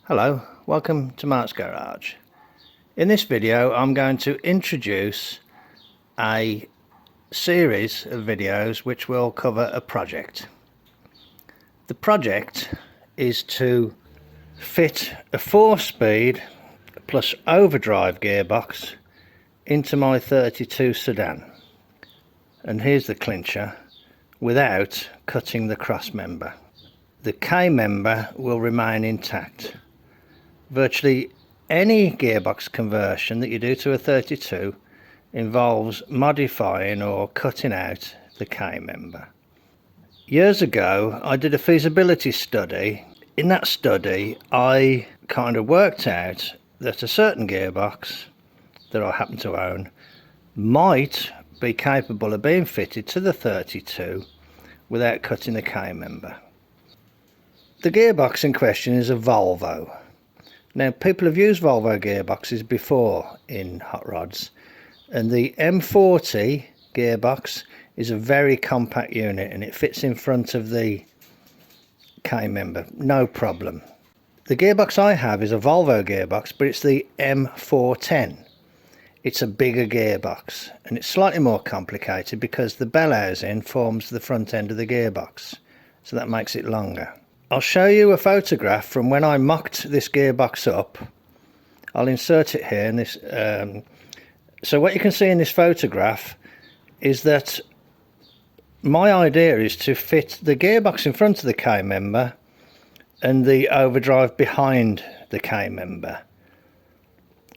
Hello, welcome to Mart's Garage. In this video I'm going to introduce a series of videos which will cover a project. The project is to fit a 4-speed plus overdrive gearbox into my 32 sedan. And here's the clincher, without cutting the cross member. The K member will remain intact. Virtually any gearbox conversion that you do to a 32 involves modifying or cutting out the K member. Years ago I did a feasibility study. In that study I kind of worked out that a certain gearbox that I happen to own might be capable of being fitted to the 32 without cutting the K member. The gearbox in question is a Volvo. Now, people have used Volvo gearboxes before in hot rods, and the M40 gearbox is a very compact unit and it fits in front of the K member, no problem. The gearbox I have is a Volvo gearbox, but it's the M410. It's a bigger gearbox and it's slightly more complicated because the bell housing forms the front end of the gearbox, so that makes it longer. I'll show you a photograph from when I mocked this gearbox up. I'll insert it here in this. So what you can see in this photograph is that my idea is to fit the gearbox in front of the K member and the overdrive behind the K member.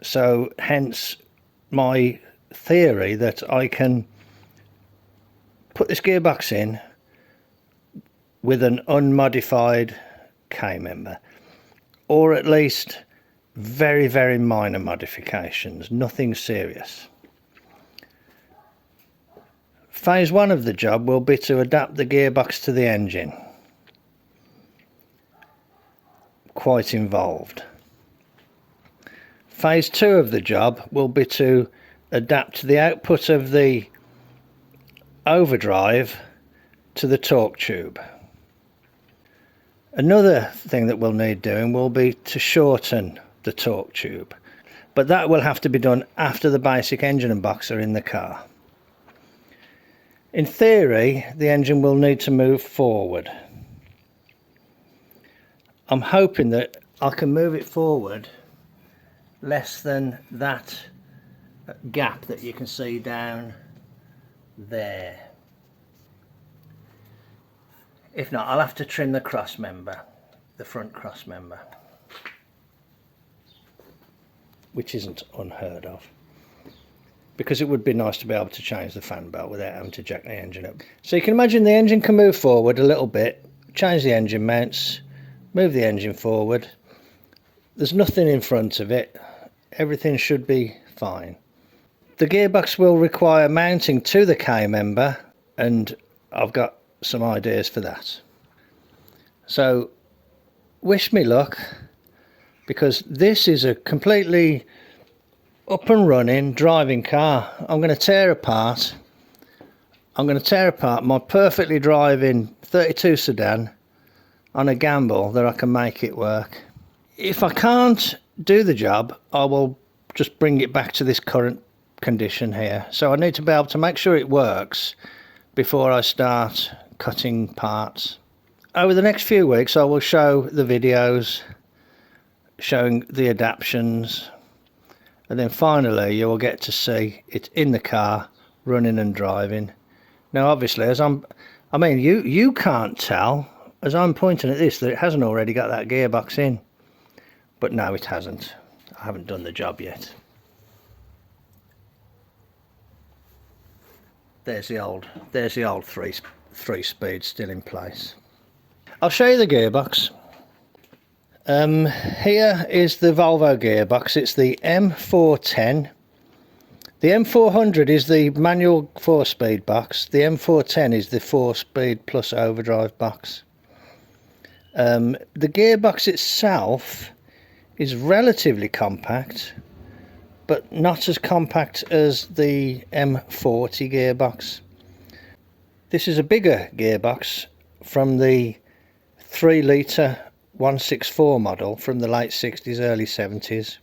So hence my theory that I can put this gearbox in with an unmodified K member, or at least very, very minor modifications, nothing serious. Phase 1 of the job will be to adapt the gearbox to the engine. Quite involved. Phase 2 of the job will be to adapt the output of the overdrive to the torque tube. Another thing that we'll need doing will be to shorten the torque tube, but that will have to be done after the basic engine and box are in the car. In theory, the engine will need to move forward. I'm hoping that I can move it forward less than that gap that you can see down there. If not, I'll have to trim the cross member, the front cross member, which isn't unheard of, because it would be nice to be able to change the fan belt without having to jack the engine up. So you can imagine the engine can move forward a little bit, change the engine mounts, move the engine forward. There's nothing in front of it, everything should be fine. The gearbox will require mounting to the K member, and I've got some ideas for that. So wish me luck, because this is a completely up and running driving car. I'm going to tear apart my perfectly driving 32 sedan on a gamble that I can make it work. If I can't do the job, I will just bring it back to this current condition here. So I need to be able to make sure it works before I start cutting parts. Over the next few weeks I will show the videos showing the adaptions, and then finally you will get to see it in the car running and driving. Now obviously, you can't tell as I'm pointing at this that it hasn't already got that gearbox in, but no, it hasn't. I haven't done the job yet. There's the old 3-speed still in place. I'll show you the gearbox. Here is the Volvo gearbox. It's the M410. The M400 is the manual 4-speed box. The M410 is the 4-speed plus overdrive box. The gearbox itself is relatively compact, but not as compact as the M40 gearbox. This is a bigger gearbox from the 3 litre 164 model from the late 60s, early 70s.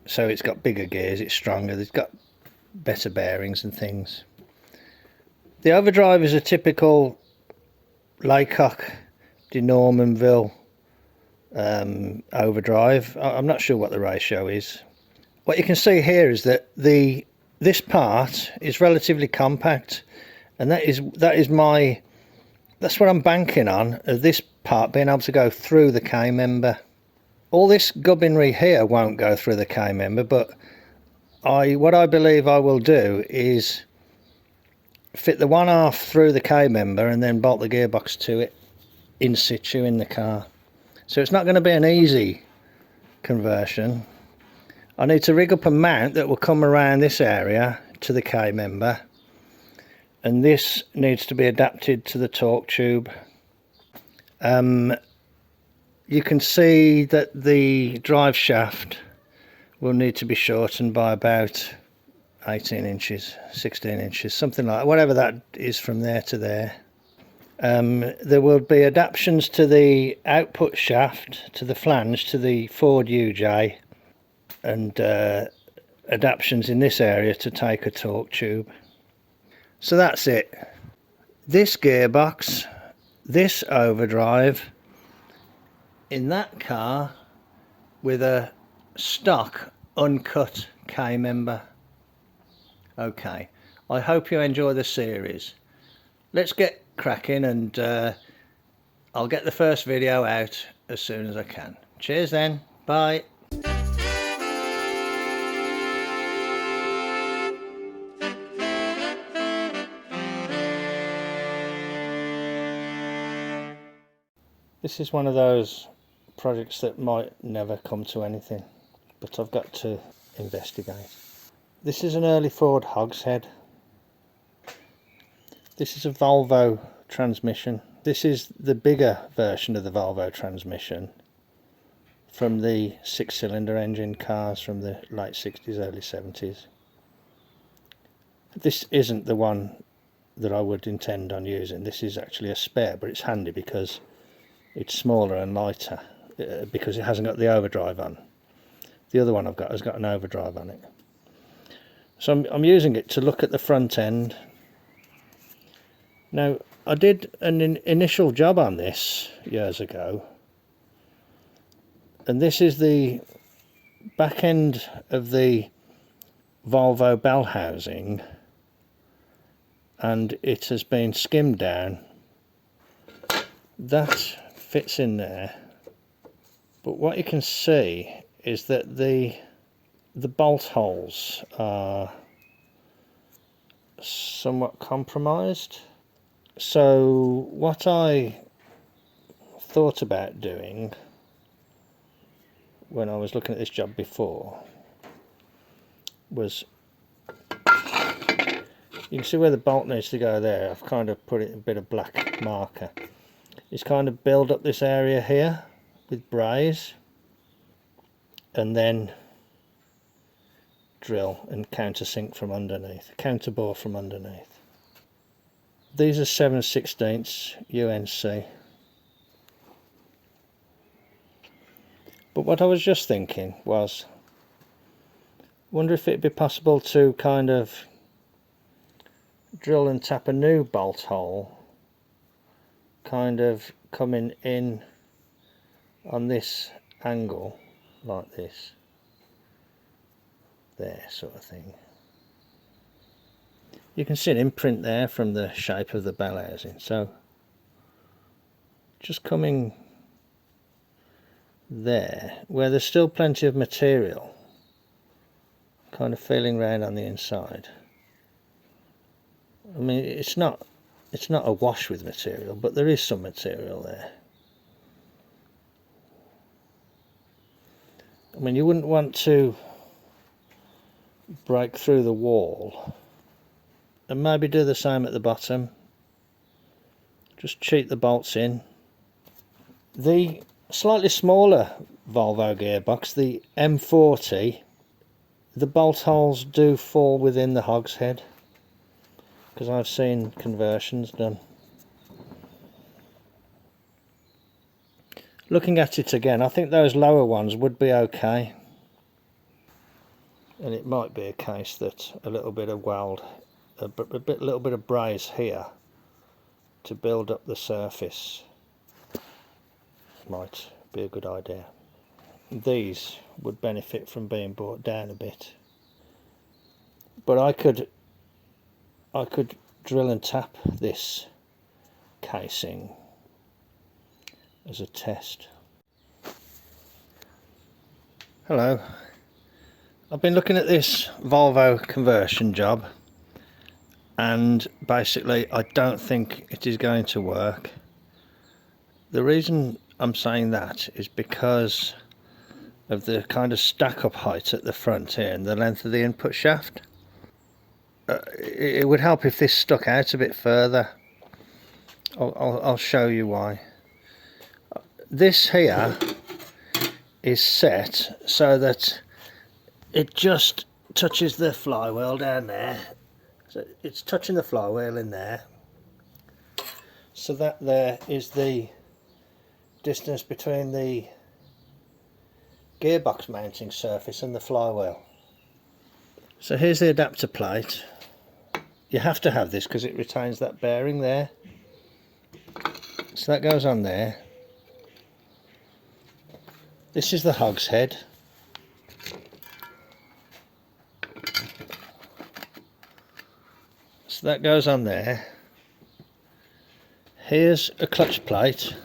So it's got bigger gears, it's stronger, it's got better bearings and things. The overdrive is a typical Laycock de Normanville overdrive. I'm not sure what the ratio is. What you can see here is that this part is relatively compact, and that's what I'm banking on, of this part being able to go through the K member. All this gubbinry here won't go through the K member, but what I believe I will do is fit the one half through the K member and then bolt the gearbox to it in situ in the car. So it's not going to be an easy conversion. I need to rig up a mount that will come around this area to the K member, and this needs to be adapted to the torque tube. You can see that the drive shaft will need to be shortened by about 18 inches, 16 inches, something like that, whatever that is from there to there. There will be adaptations to the output shaft, to the flange, to the Ford UJ, and adaptations in this area to take a torque tube. So that's it. This gearbox, this overdrive, in that car with a stock UNCUT K member. Okay, I hope you enjoy the series. Let's get cracking, and I'll get the first video out as soon as I can. Cheers then, bye. This is one of those projects that might never come to anything, but I've got to investigate. This is an early Ford hogshead. This is a Volvo transmission. This is the bigger version of the Volvo transmission from the 6-cylinder engine cars from the late 60s, early 70s. This isn't the one that I would intend on using. This is actually a spare, but it's handy because it's smaller and lighter, because it hasn't got the overdrive on. The other one I've got has got an overdrive on it. So I'm using it to look at the front end. Now, I did an initial job on this years ago, and this is the back end of the Volvo bell housing, and it has been skimmed down. That fits in there, but what you can see is that the bolt holes are somewhat compromised. So what I thought about doing when I was looking at this job before was, you can see where the bolt needs to go there. I've kind of put it a bit of black marker. Is kind of build up this area here with braze, and then drill and countersink from underneath, counterbore from underneath. These are 7/16 UNC. But what I was just thinking was, wonder if it'd be possible to kind of drill and tap a new bolt hole, kind of coming in on this angle like this, there, sort of thing. You can see an imprint there from the shape of the bell housing. So just coming there where there's still plenty of material, kind of feeling around on the inside. I mean, it's not awash with material, but there is some material there. I mean, you wouldn't want to break through the wall, and maybe do the same at the bottom. Just cheat the bolts in. The slightly smaller Volvo gearbox, the M410, the bolt holes do fall within the hogshead, because I've seen conversions done. Looking at it again, I think those lower ones would be okay, and it might be a case that a little bit of weld, little bit of braze here to build up the surface might be a good idea. These would benefit from being brought down a bit, but I could drill and tap this casing as a test. Hello, I've been looking at this Volvo conversion job, and basically I don't think it is going to work. The reason I'm saying that is because of the kind of stack up height at the front here and the length of the input shaft. It would help if this stuck out a bit further. I'll show you why. This here is set so that it just touches the flywheel down there. So it's touching the flywheel in there. So that there is the distance between the gearbox mounting surface and the flywheel. So here's the adapter plate. You have to have this because it retains that bearing there. So that goes on there. This is the hogshead. So that goes on there. Here's a clutch plate,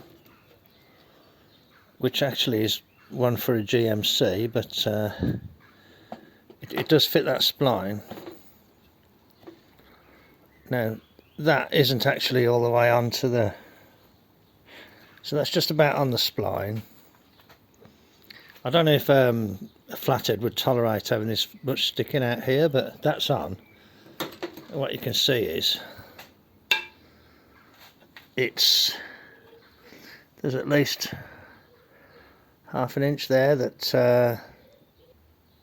which actually is one for a GMC, but it does fit that spline. Now that isn't actually all the way onto the, so that's just about on the spline. I don't know if a Flathead would tolerate having this much sticking out here, but that's on. And what you can see is there's at least half an inch there that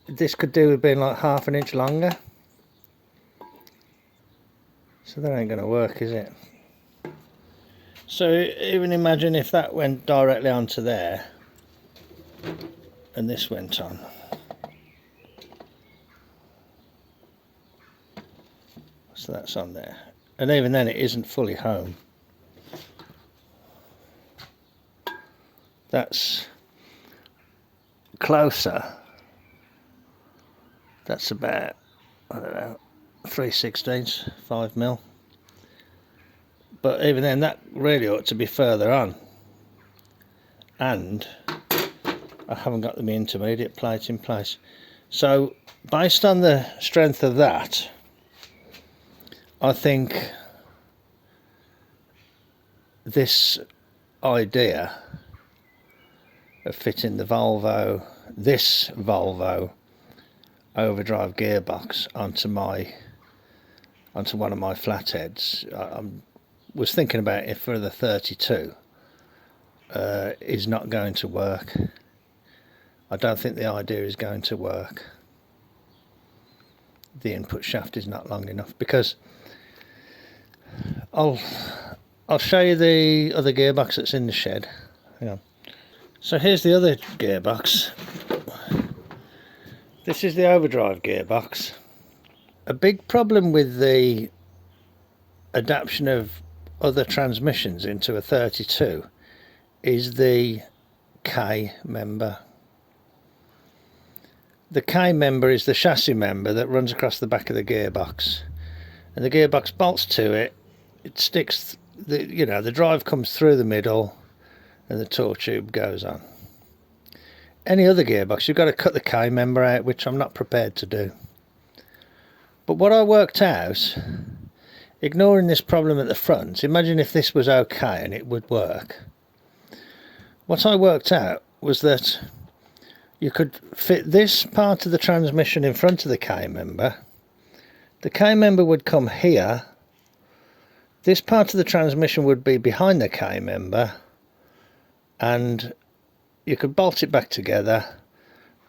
this could do with being like half an inch longer. So that ain't going to work, is it? So even imagine if that went directly onto there and this went on. So that's on there, and even then it isn't fully home. That's closer. That's about, I don't know, 3/16, 5mm. But even then that really ought to be further on. And I haven't got the intermediate plate in place. So based on the strength of that, I think this idea of fitting the this Volvo overdrive gearbox onto one of my Flatheads, I was thinking about it for the 32, is not going to work. I don't think the idea is going to work. The input shaft is not long enough, because I'll show you the other gearbox that's in the shed. Hang on. So here's the other gearbox. This is the overdrive gearbox. A big problem with the adaptation of other transmissions into a 32 is the K member. The K member is the chassis member that runs across the back of the gearbox, and the gearbox bolts to it. It sticks, the drive comes through the middle and the torque tube goes on. Any other gearbox, you've got to cut the K member out, which I'm not prepared to do. But what I worked out, ignoring this problem at the front, imagine if this was okay and it would work. What I worked out was that you could fit this part of the transmission in front of the K member. The K member would come here. This part of the transmission would be behind the K member, and you could bolt it back together,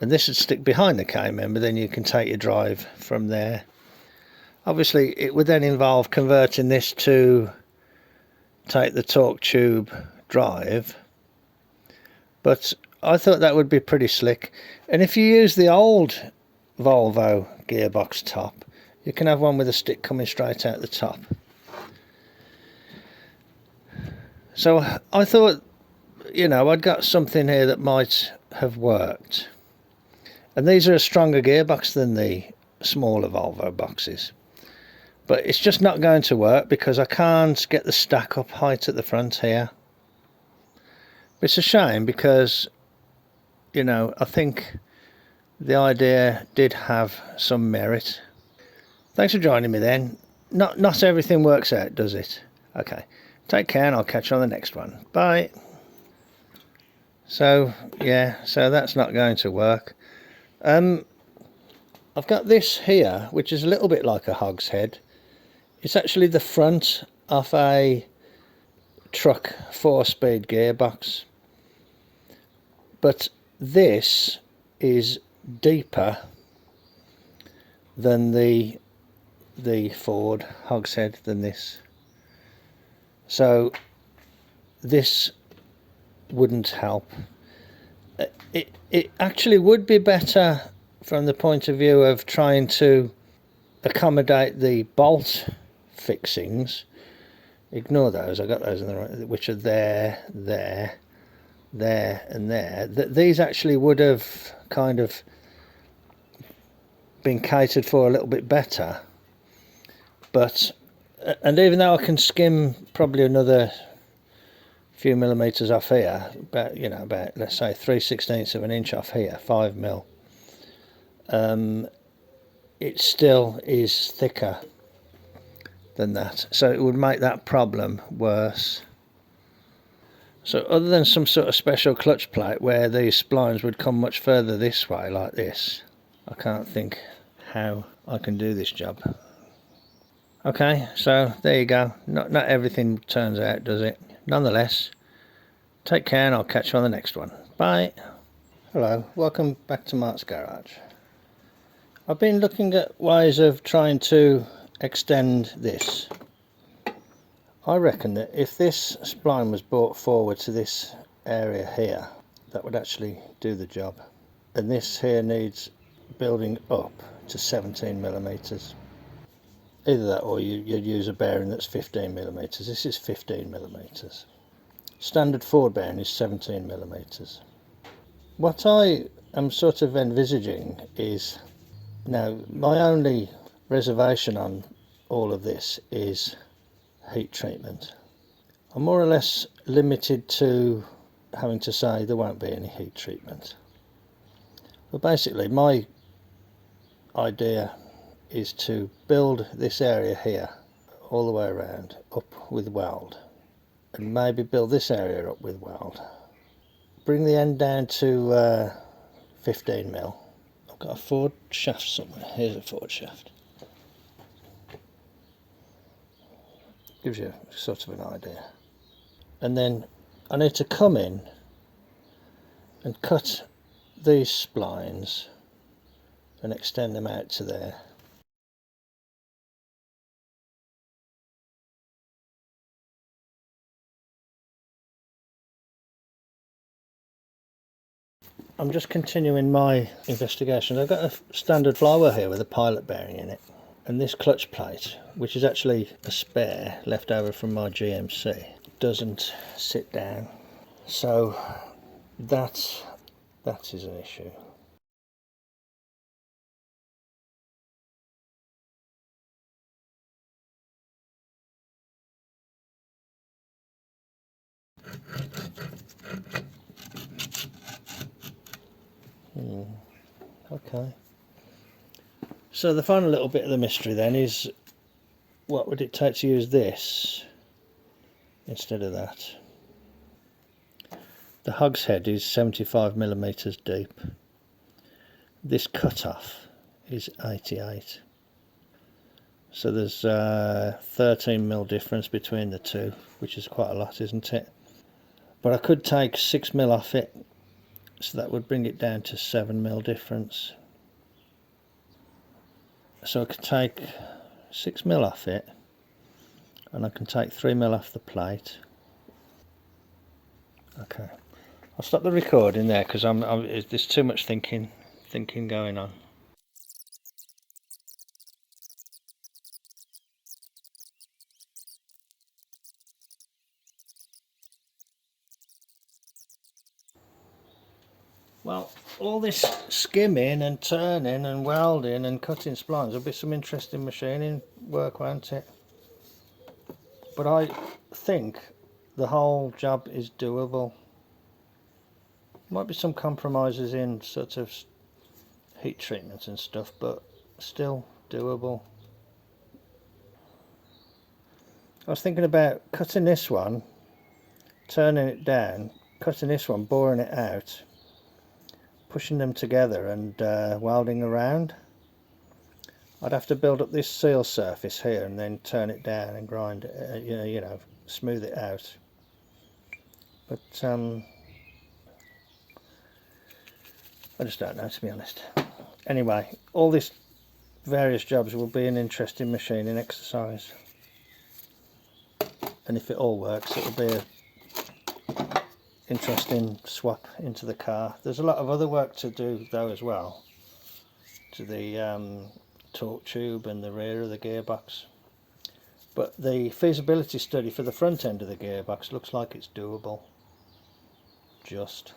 and this would stick behind the K member. Then you can take your drive from there. Obviously it would then involve converting this to take the torque tube drive, but I thought that would be pretty slick. And if you use the old Volvo gearbox top, you can have one with a stick coming straight out the top. So I thought, you know, I'd got something here that might have worked. And these are a stronger gearbox than the smaller Volvo boxes. But it's just not going to work because I can't get the stack up height at the front here. It's a shame because, you know, I think the idea did have some merit. Thanks for joining me then. Not everything works out, does it? Okay. Take care and I'll catch you on the next one. Bye. So, yeah, so that's not going to work. I've got this here, which is a little bit like a hogshead. It's actually the front of a truck 4-speed gearbox. But this is deeper than the Ford hogshead than this. So this wouldn't help. It actually would be better from the point of view of trying to accommodate the bolt fixings. Ignore those, I got those in the right, which are there, and there. These actually would have kind of been catered for a little bit better. But, and even though I can skim probably another few millimeters off here, about, you know, about, let's say 3/16 of an inch off here, 5 mil, it still is thicker than that, so it would make that problem worse. So other than some sort of special clutch plate where these splines would come much further this way like this, I can't think how I can do this job. Okay, so there you go. Not everything turns out, does it? Nonetheless, take care and I'll catch you on the next one. Bye. Hello, welcome back to Mart's Garage. I've been looking at ways of trying to extend this. I reckon that if this spline was brought forward to this area here, that would actually do the job. And this here needs building up to 17 millimeters. Either that or you'd use a bearing that's 15 millimeters. This is 15 millimeters. Standard Ford bearing is 17 millimeters. What I am sort of envisaging is, now my only reservation on all of this is heat treatment. I'm more or less limited to having to say there won't be any heat treatment. But basically my idea is to build this area here all the way around up with weld, and maybe build this area up with weld. Bring the end down to 15 mil. I've got a Ford shaft somewhere. Here's a Ford shaft. Gives you sort of an idea. And then I need to come in and cut these splines and extend them out to there. I'm just continuing my investigation. I've got a standard flywheel here with a pilot bearing in it, and this clutch plate, which is actually a spare left over from my GMC, doesn't sit down, so that is an issue. Okay, so the final little bit of the mystery then is, what would it take to use this instead of that? The hogshead is 75 millimeters deep. This cutoff is 88. So there's 13 mil difference between the two, which is quite a lot, isn't it? But I could take 6 mil off it, so that would bring it down to 7 mil difference. So I could take 6 mil off it, and I can take 3 mil off the plate. Okay, I'll stop the recording there because there's too much thinking going on. Well, all this skimming and turning and welding and cutting splines will be some interesting machining work, won't it? But I think the whole job is doable. Might be some compromises in sort of heat treatment and stuff, but still doable. I was thinking about cutting this one, turning it down, cutting this one, boring it out, pushing them together and welding around. I'd have to build up this seal surface here and then turn it down and grind it, you know, smooth it out. But I just don't know, to be honest. Anyway, all these various jobs will be an interesting machining exercise. And if it all works, it'll be an interesting swap into the car. There's a lot of other work to do though as well, to the torque tube and the rear of the gearbox. But the feasibility study for the front end of the gearbox looks like it's doable. Just.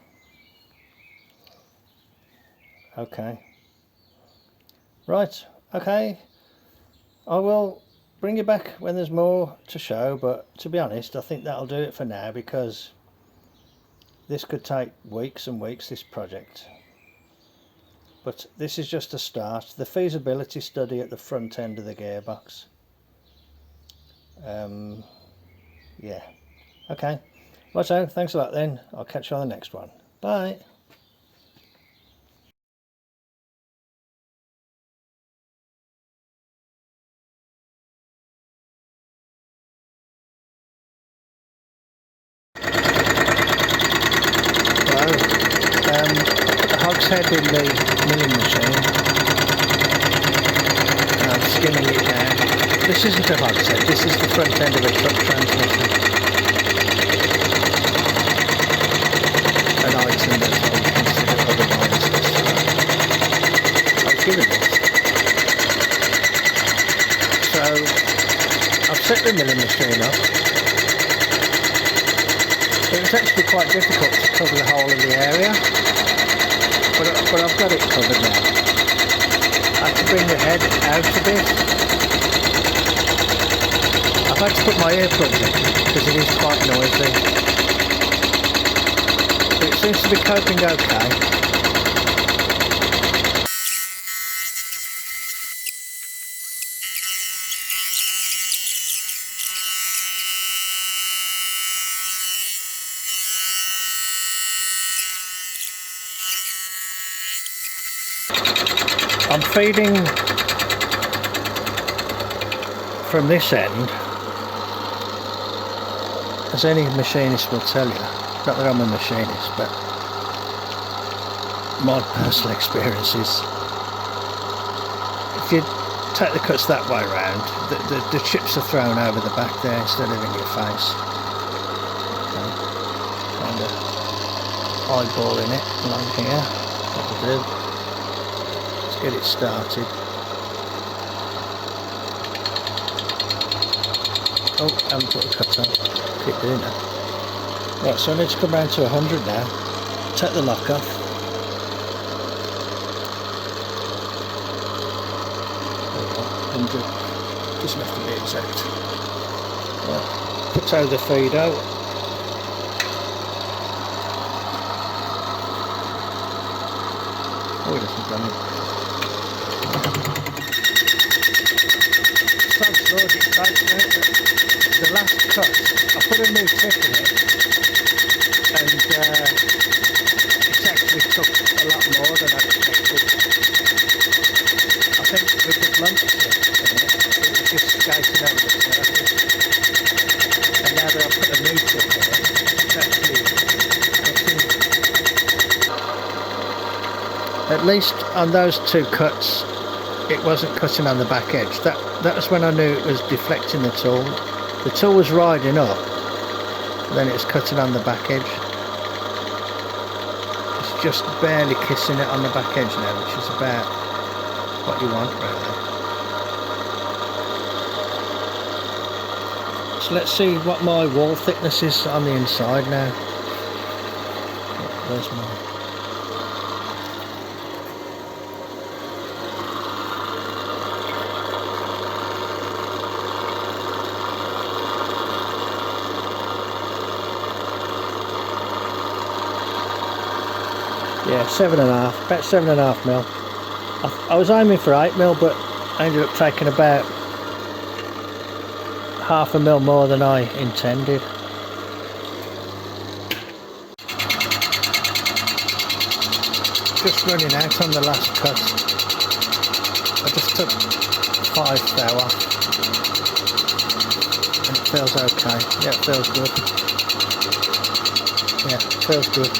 Okay. Right, okay. I will bring you back when there's more to show, but to be honest, I think that'll do it for now, because this could take weeks and weeks, this project. But this is just a start. The feasibility study at the front end of the gearbox. Yeah. Okay. Righto, thanks a lot then. I'll catch you on the next one. Bye. Head in the milling machine, and I'm skimming it down. This isn't a hog head, this is the front end of a truck transmission. An item that I would consider otherwise. I was given this. So I've set the milling machine up. It was actually quite difficult to cover the whole of the area. But I've got it covered now. I have to bring the head out a bit. I've had to put my earplugs in because it is quite noisy. But it seems to be coping okay. I'm feeding from this end, as any machinist will tell you. Not that I'm a machinist, but my personal experience is if you take the cuts that way round, the chips are thrown over the back there instead of in your face. Kind of eyeballing it along here. That'll do. Get it started. Oh, I haven't put the cut on. Keep doing that. Right, so I need to come round to 100 now. Take the lock off. 100. Doesn't have to be exact. Right. Put out the feed out. Oh, it hasn't done it. The last cut, I put a new tip in it, and it actually took a lot more than I expected. I think with the blunt tip in it, it was just skating over the surface, and now that I put a new tip in it, it's actually cutting. At least on those two cuts, it wasn't cutting on the back edge. That was when I knew it was deflecting the tool. The tool was riding up, then it was cutting on the back edge. just barely kissing it on the back edge now, which is about what you want really. So let's see what my wall thickness is on the inside now. Where's mine? Yeah, 7.5, about 7.5 mil. I was aiming for 8 mil, but I ended up taking about 0.5 mil more than I intended. Just running out on the last cut. I just took 5 thou off, and it feels okay. Yeah, it feels good. Yeah, it feels good.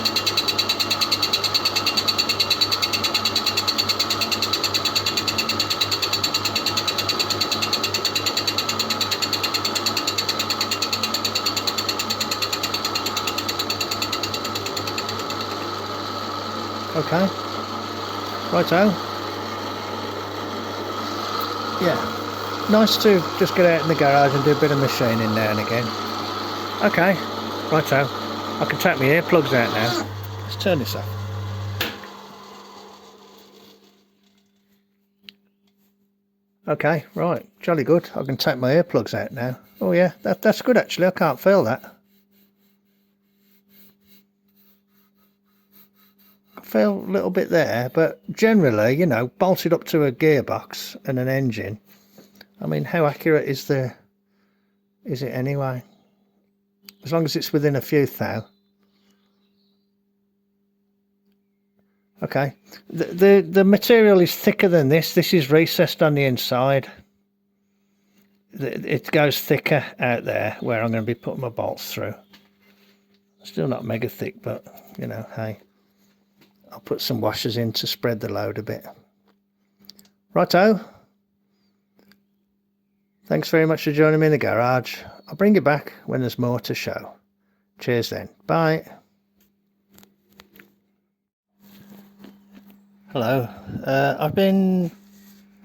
Okay, righto. Yeah, nice to just get out in the garage and do a bit of machining now and again. Okay, righto. I can take my earplugs out now. Let's turn this off. Okay, right, jolly good. I can take my earplugs out now. Oh yeah, that's good actually. I can't feel that. Feel a little bit there, but generally, you know, bolted up to a gearbox and an engine, I mean, how accurate is it anyway? As long as it's within a few thou. Okay, the material is thicker than this. This is recessed on the inside. It goes thicker out there where I'm going to be putting my bolts through. Still not mega thick, but you know, hey, I'll put some washers in to spread the load a bit. Righto. Thanks very much for joining me in the garage. I'll bring you back when there's more to show. Cheers then. Bye. Hello. I've been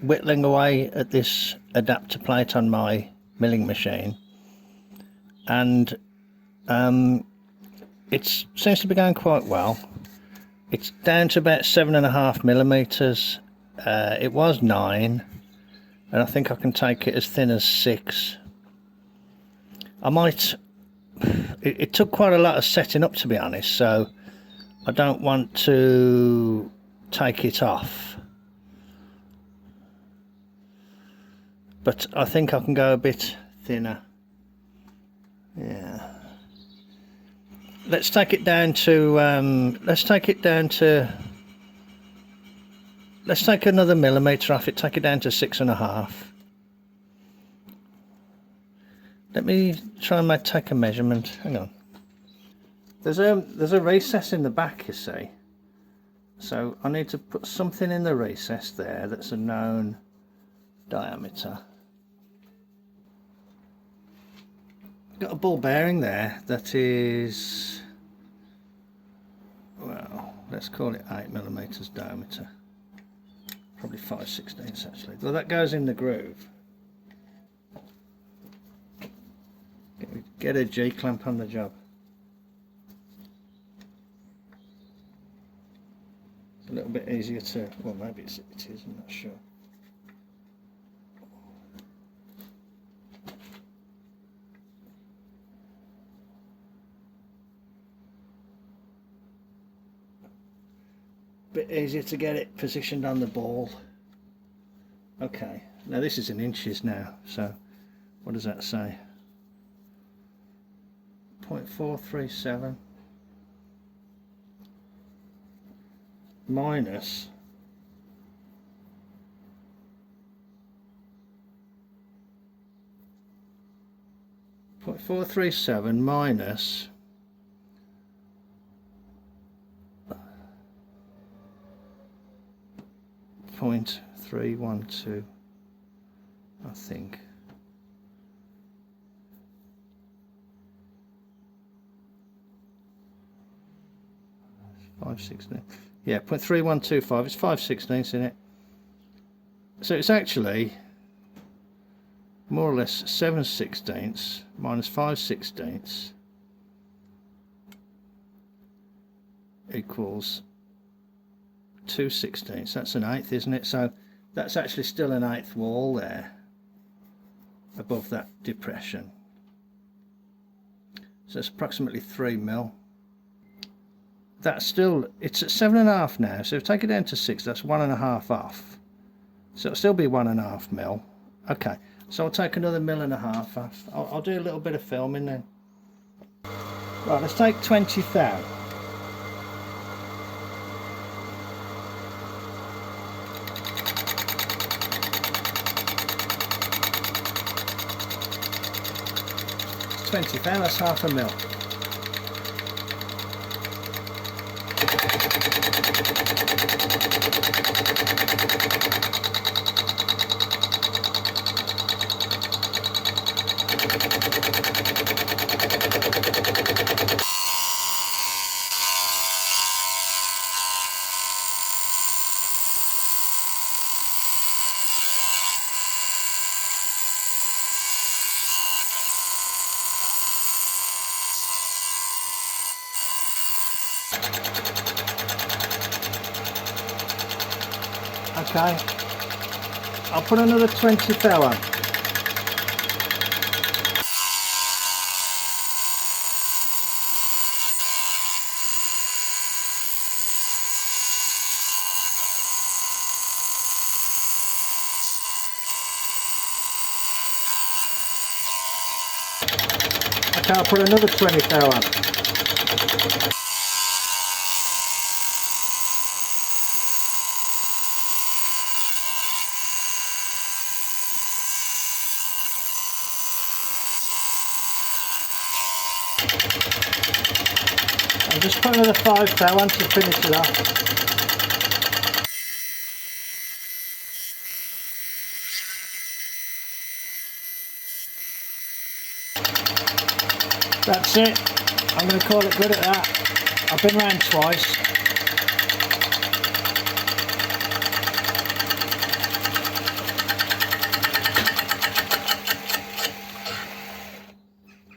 whittling away at this adapter plate on my milling machine, and it seems to be going quite well. It's down to about 7.5 millimeters. It was 9, and I think I can take it as thin as 6. I might. It took quite a lot of setting up, to be honest, so I don't want to take it off. But I think I can go a bit thinner. Yeah. Let's take it down to let's take another millimeter off it. Take it down to 6.5. Let me try and take a measurement. Hang on. There's a recess in the back, you see. So I need to put something in the recess there that's a known diameter. I've got a ball bearing there that is, well, let's call it 8 millimeters diameter. Probably 5/16 actually. Well, that goes in the groove. Get a G-clamp on the job. It's a little bit easier to, well, maybe it is, I'm not sure. Bit easier to get it positioned on the ball. Okay, now this is in inches now, so what does that say? 0.437 minus 0.437 minus 0.312, I think. 5/16. Yeah, 0.3125. It's 5/16, isn't it? So it's actually more or less 7/16 minus 5/16 equals 2/16. That's an eighth, isn't it? So that's actually still an eighth wall there above that depression. So it's approximately 3 mil. That's still, it's at 7.5 now, so if I take it down to 6, that's 1.5 off. So it'll still be 1.5 mil. Okay, so I'll take another 1.5 mil off. I'll do a little bit of filming then. Right, let's take 20 thou. That's half a mil. Okay, I'll put another 20 thou on. Okay, I'll put another 20 thou on. And just put another 5 thou on to finish it off. That's it. I'm going to call it good at that. I've been round twice.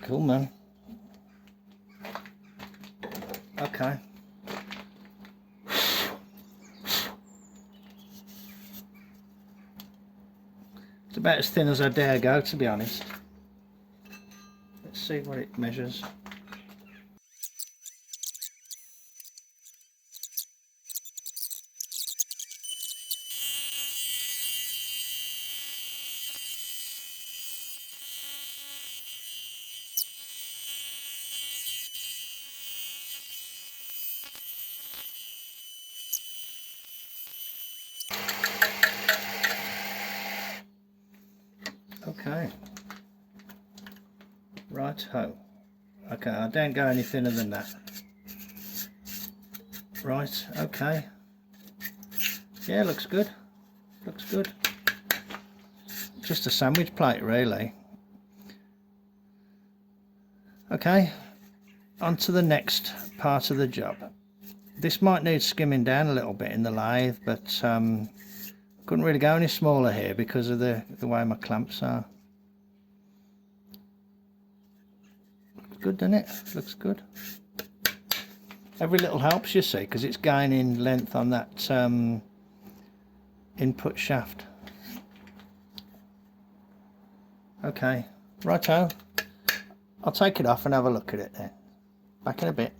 Cool, man. Okay. It's about as thin as I dare go, to be honest. Let's see what it measures. Okay. Right ho. Okay, I don't go any thinner than that. Right, okay. Yeah, looks good. Looks good. Just a sandwich plate, really. Okay, on to the next part of the job. This might need skimming down a little bit in the lathe, but couldn't really go any smaller here because of the way my clamps are. Looks good, doesn't it? Looks good. Every little helps, you see, because it's gaining length on that input shaft. Okay, righto. I'll take it off and have a look at it then. Back in a bit.